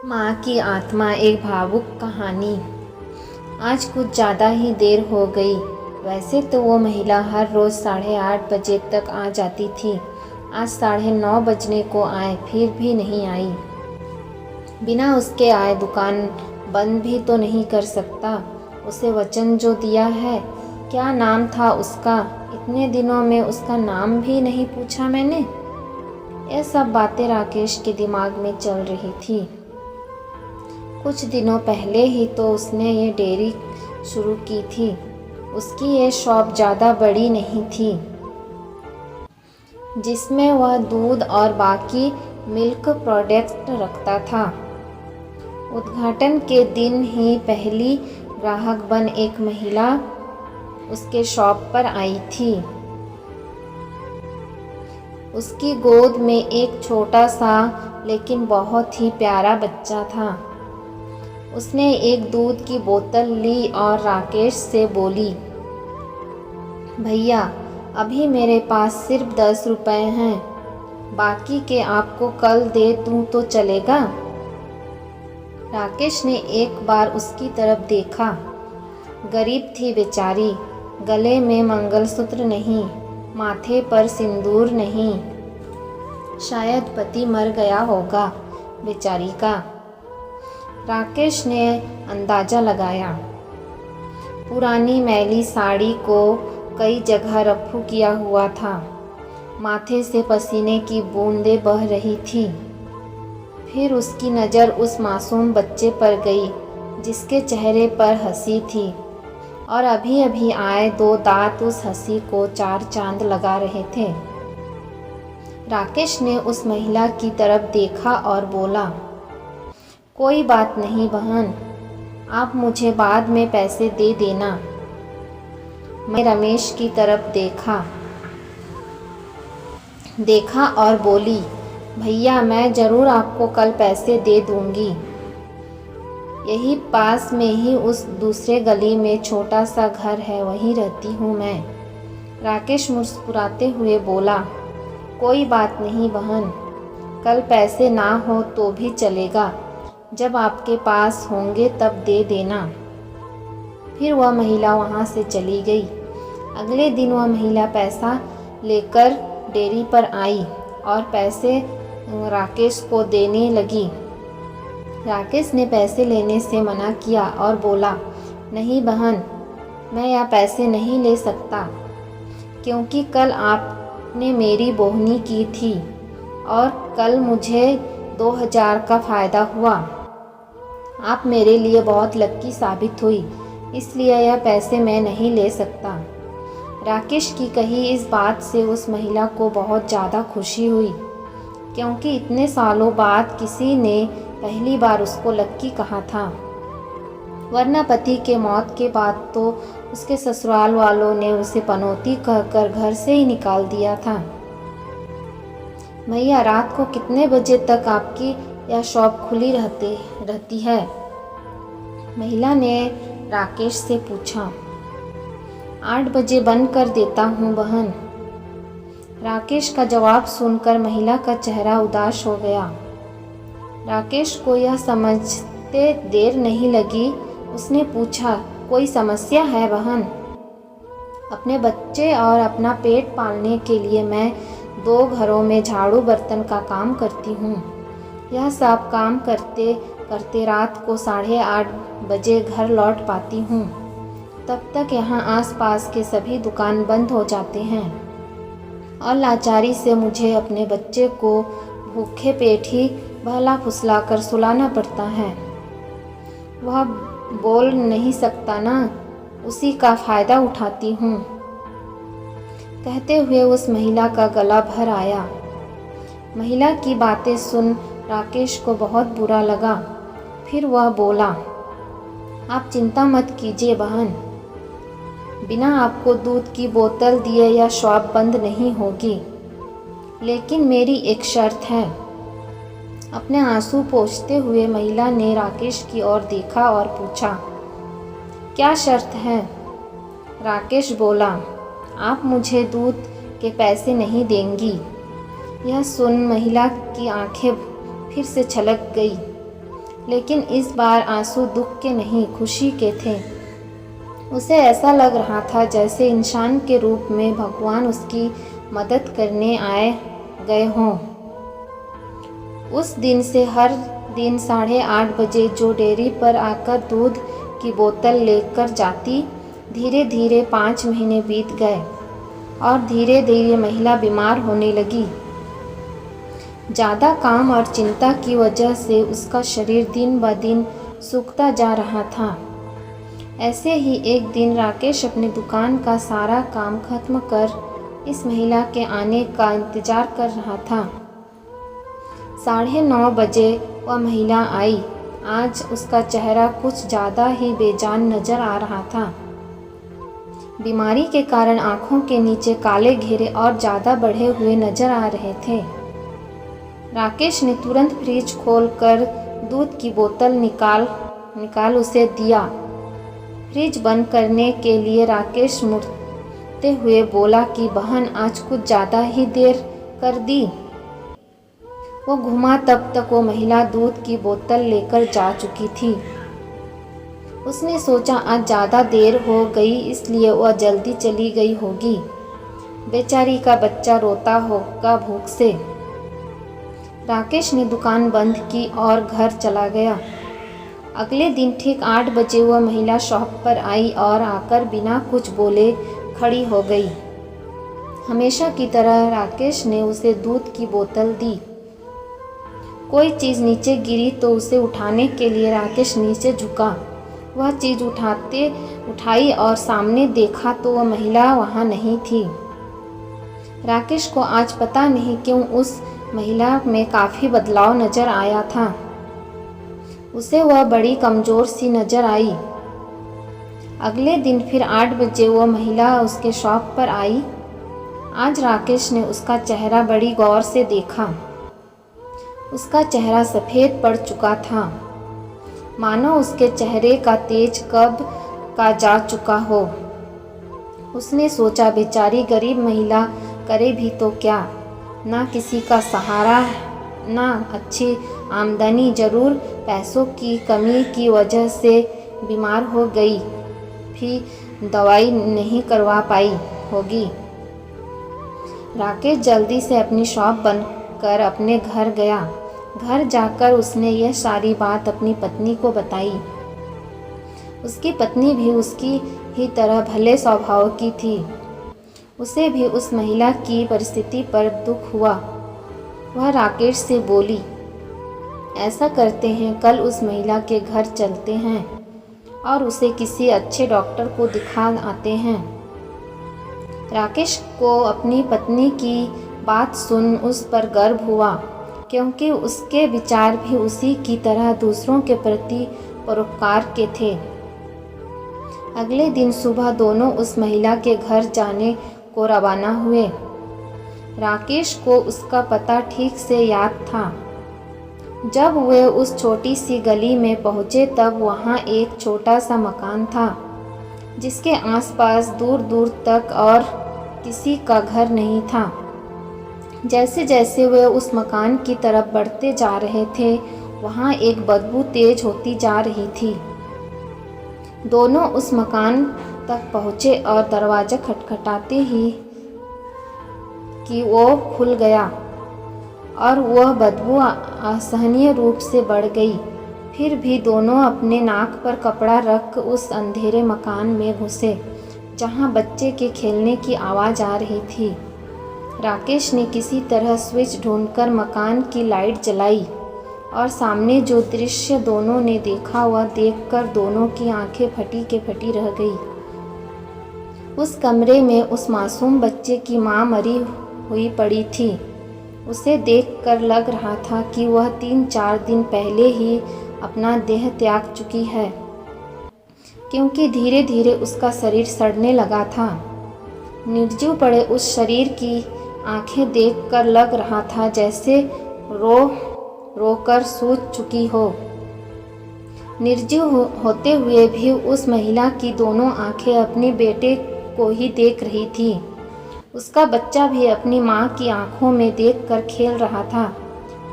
माँ की आत्मा एक भावुक कहानी। आज कुछ ज़्यादा ही देर हो गई। वैसे तो वो महिला हर रोज़ 8:30 बजे तक आ जाती थी। आज 9:30 बजने को आए फिर भी नहीं आई। बिना उसके आए दुकान बंद भी तो नहीं कर सकता। उसे वचन जो दिया है। क्या नाम था उसका? इतने दिनों में उसका नाम भी नहीं पूछा मैंने। यह सब बातें राकेश के दिमाग में चल रही थी। कुछ दिनों पहले ही तो उसने ये डेयरी शुरू की थी। उसकी ये शॉप ज़्यादा बड़ी नहीं थी, जिसमें वह दूध और बाकी मिल्क प्रोडक्ट रखता था। उद्घाटन के दिन ही पहली ग्राहक बन एक महिला उसके शॉप पर आई थी। उसकी गोद में एक छोटा सा लेकिन बहुत ही प्यारा बच्चा था। उसने एक दूध की बोतल ली और राकेश से बोली, भैया अभी मेरे पास सिर्फ 10 रुपए हैं, बाकी के आपको कल दे दूं तो चलेगा? राकेश ने एक बार उसकी तरफ देखा। गरीब थी बेचारी, गले में मंगलसूत्र नहीं, माथे पर सिंदूर नहीं। शायद पति मर गया होगा बेचारी का। राकेश ने अंदाज़ा लगाया। पुरानी मैली साड़ी को कई जगह रफू किया हुआ था। माथे से पसीने की बूंदें बह रही थी। फिर उसकी नज़र उस मासूम बच्चे पर गई जिसके चेहरे पर हंसी थी और अभी अभी आए 2 दांत उस हंसी को 4 चांद लगा रहे थे। राकेश ने उस महिला की तरफ देखा और बोला, कोई बात नहीं बहन, आप मुझे बाद में पैसे दे देना। मैं रमेश की तरफ देखा और बोली, भैया मैं ज़रूर आपको कल पैसे दे दूंगी। यही पास में ही उस दूसरे गली में छोटा सा घर है, वहीं रहती हूँ मैं। राकेश मुस्कुराते हुए बोला, कोई बात नहीं बहन, कल पैसे ना हो तो भी चलेगा, जब आपके पास होंगे तब दे देना। फिर वह महिला वहाँ से चली गई। अगले दिन वह महिला पैसा लेकर डेयरी पर आई और पैसे राकेश को देने लगी। राकेश ने पैसे लेने से मना किया और बोला, नहीं बहन, मैं यह पैसे नहीं ले सकता, क्योंकि कल आपने मेरी बोहनी की थी और कल मुझे 2000 का फ़ायदा हुआ। आप मेरे लिए बहुत लक्की साबित हुई, इसलिए यह पैसे मैं नहीं ले सकता। राकेश की कही इस बात से उस महिला को बहुत ज़्यादा खुशी हुई, क्योंकि इतने सालों बाद किसी ने पहली बार उसको लक्की कहा था। वरना पति के मौत के बाद तो उसके ससुराल वालों ने उसे पनौती कहकर घर से ही निकाल दिया था। भैया रात को कितने बजे तक आपकी यह शॉप खुली रहती है? महिला ने राकेश से पूछा। 8 बजे बंद कर देता हूँ बहन। राकेश का जवाब सुनकर महिला का चेहरा उदास हो गया। राकेश को यह समझते देर नहीं लगी। उसने पूछा, कोई समस्या है बहन? अपने बच्चे और अपना पेट पालने के लिए मैं 2 घरों में झाड़ू बर्तन का काम करती हूँ। यह सब काम करते करते रात को 8:30 बजे घर लौट पाती हूँ। तब तक यहाँ आसपास के सभी दुकान बंद हो जाते हैं और लाचारी से मुझे अपने बच्चे को भूखे पेट ही बहला फुसला कर सुलाना पड़ता है। वह बोल नहीं सकता ना, उसी का फ़ायदा उठाती हूँ। कहते हुए उस महिला का गला भर आया। महिला की बातें सुन राकेश को बहुत बुरा लगा। फिर वह बोला, आप चिंता मत कीजिए बहन, बिना आपको दूध की बोतल दिए यह शॉप बंद नहीं होगी, लेकिन मेरी एक शर्त है। अपने आंसू पोंछते हुए महिला ने राकेश की ओर देखा और पूछा, क्या शर्त है? राकेश बोला, आप मुझे दूध के पैसे नहीं देंगी। यह सुन महिला की आंखें फिर से छलक गई। लेकिन इस बार आंसू दुख के नहीं, खुशी के थे। उसे ऐसा लग रहा था जैसे इंसान के रूप में भगवान उसकी मदद करने आए गए हों। उस दिन से हर दिन 8:30 बजे जो डेयरी पर आकर दूध की बोतल लेकर जाती, धीरे धीरे 5 महीने बीत गए और धीरे धीरे महिला बीमार होने लगी। ज़्यादा काम और चिंता की वजह से उसका शरीर दिन ब दिन सूखता जा रहा था। ऐसे ही एक दिन राकेश अपनी दुकान का सारा काम खत्म कर इस महिला के आने का इंतज़ार कर रहा था। 9:30 बजे वह महिला आई। आज उसका चेहरा कुछ ज़्यादा ही बेजान नज़र आ रहा था। बीमारी के कारण आँखों के नीचे काले घेरे और ज़्यादा बढ़े हुए नज़र आ रहे थे। राकेश ने तुरंत फ्रिज खोलकर दूध की बोतल निकाल उसे दिया। फ्रिज बंद करने के लिए राकेश मुड़ते हुए बोला कि बहन, आज कुछ ज़्यादा ही देर कर दी। वो घुमा तब तक वो महिला दूध की बोतल लेकर जा चुकी थी। उसने सोचा आज ज़्यादा देर हो गई इसलिए वह जल्दी चली गई होगी। बेचारी का बच्चा रोता होगा भूख से। राकेश ने दुकान बंद की और घर चला गया। अगले दिन ठीक 8 बजे वह महिला शॉप पर आई और आकर बिना कुछ बोले खड़ी हो गई। हमेशा की तरह राकेश ने उसे दूध की बोतल दी। कोई चीज़ नीचे गिरी तो उसे उठाने के लिए राकेश नीचे झुका। वह चीज़ उठाई और सामने देखा तो वह महिला वहाँ नहीं थी। राकेश को आज पता नहीं क्यों उस महिला में काफ़ी बदलाव नज़र आया था। उसे वह बड़ी कमज़ोर सी नज़र आई। अगले दिन फिर 8 बजे वह महिला उसके शॉप पर आई। आज राकेश ने उसका चेहरा बड़ी गौर से देखा। उसका चेहरा सफ़ेद पड़ चुका था, मानो उसके चेहरे का तेज कब का जा चुका हो। उसने सोचा बेचारी गरीब महिला करे भी तो क्या, ना किसी का सहारा ना अच्छी आमदनी, जरूर पैसों की कमी की वजह से बीमार हो गई, भी दवाई नहीं करवा पाई होगी। राकेश जल्दी से अपनी शॉप बंद कर अपने घर गया। घर जाकर उसने यह सारी बात अपनी पत्नी को बताई। उसकी पत्नी भी उसकी ही तरह भले स्वभाव की थी। उसे भी उस महिला की परिस्थिति पर दुख हुआ। वह राकेश से बोली, ऐसा करते हैं, कल उस महिला के घर चलते हैं और उसे किसी अच्छे डॉक्टर को दिखा आते हैं। राकेश को अपनी पत्नी की बात सुन उस पर गर्व हुआ, क्योंकि उसके विचार भी उसी की तरह दूसरों के प्रति परोपकार के थे। अगले दिन सुबह दोनों उस महिला के घर जाने को रवाना हुए। राकेश को उसका पता ठीक से याद था। जब वे उस छोटी सी गली में पहुँचे तब वहाँ एक छोटा सा मकान था, जिसके आसपास दूर दूर तक और किसी का घर नहीं था। जैसे जैसे वे उस मकान की तरफ बढ़ते जा रहे थे, वहाँ एक बदबू तेज होती जा रही थी। दोनों उस मकान तक पहुँचे और दरवाज़ा खटखटाते ही कि वो खुल गया और वह बदबू असहनीय रूप से बढ़ गई। फिर भी दोनों अपने नाक पर कपड़ा रख उस अंधेरे मकान में घुसे, जहाँ बच्चे के खेलने की आवाज़ आ रही थी। राकेश ने किसी तरह स्विच ढूंढकर मकान की लाइट जलाई और सामने जो दृश्य दोनों ने देखा वह देखकर दोनों की आंखें फटी के फटी रह गई। उस कमरे में उस मासूम बच्चे की मां मरी हुई पड़ी थी। उसे देखकर लग रहा था कि वह 3-4 दिन पहले ही अपना देह त्याग चुकी है, क्योंकि धीरे धीरे उसका शरीर सड़ने लगा था। निर्जीव पड़े उस शरीर की आंखें देखकर लग रहा था जैसे रो कर सूज चुकी हो। निर्जीव होते हुए भी उस महिला की दोनों आंखें अपने बेटे को ही देख रही थी। उसका बच्चा भी अपनी माँ की आंखों में देखकर खेल रहा था।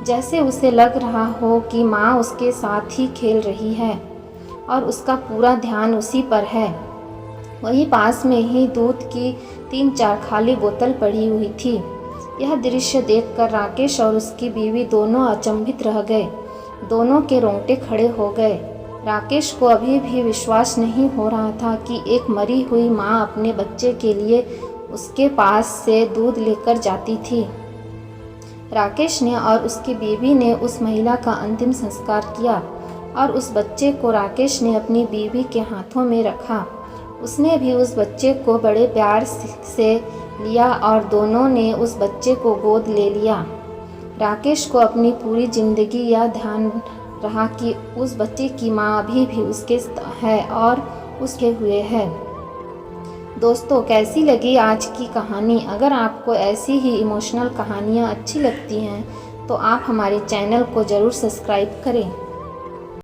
जैसे उसे लग रहा हो कि माँ उसके साथ ही खेल रही है और उसका पूरा ध्यान उसी पर है। वहीं पास में ही दूध की 3-4 खाली बोतल पड़ी हुई थी। यह दृश्य देखकर राकेश और उसकी बीवी दोनों अचंभित रह गए। दोनों के रोंगटे खड़े हो गए। राकेश को अभी भी विश्वास नहीं हो रहा था कि एक मरी हुई माँ अपने बच्चे के लिए उसके पास से दूध लेकर जाती थी। राकेश ने और उसकी बीवी ने उस महिला का अंतिम संस्कार किया और उस बच्चे को राकेश ने अपनी बीवी के हाथों में रखा। उसने भी उस बच्चे को बड़े प्यार से लिया और दोनों ने उस बच्चे को गोद ले लिया। राकेश को अपनी पूरी जिंदगी यह ध्यान रहा कि उस बच्चे की माँ अभी भी उसके है और उसके हुए है। दोस्तों, कैसी लगी आज की कहानी? अगर आपको ऐसी ही इमोशनल कहानियाँ अच्छी लगती हैं तो आप हमारे चैनल को ज़रूर सब्सक्राइब करें।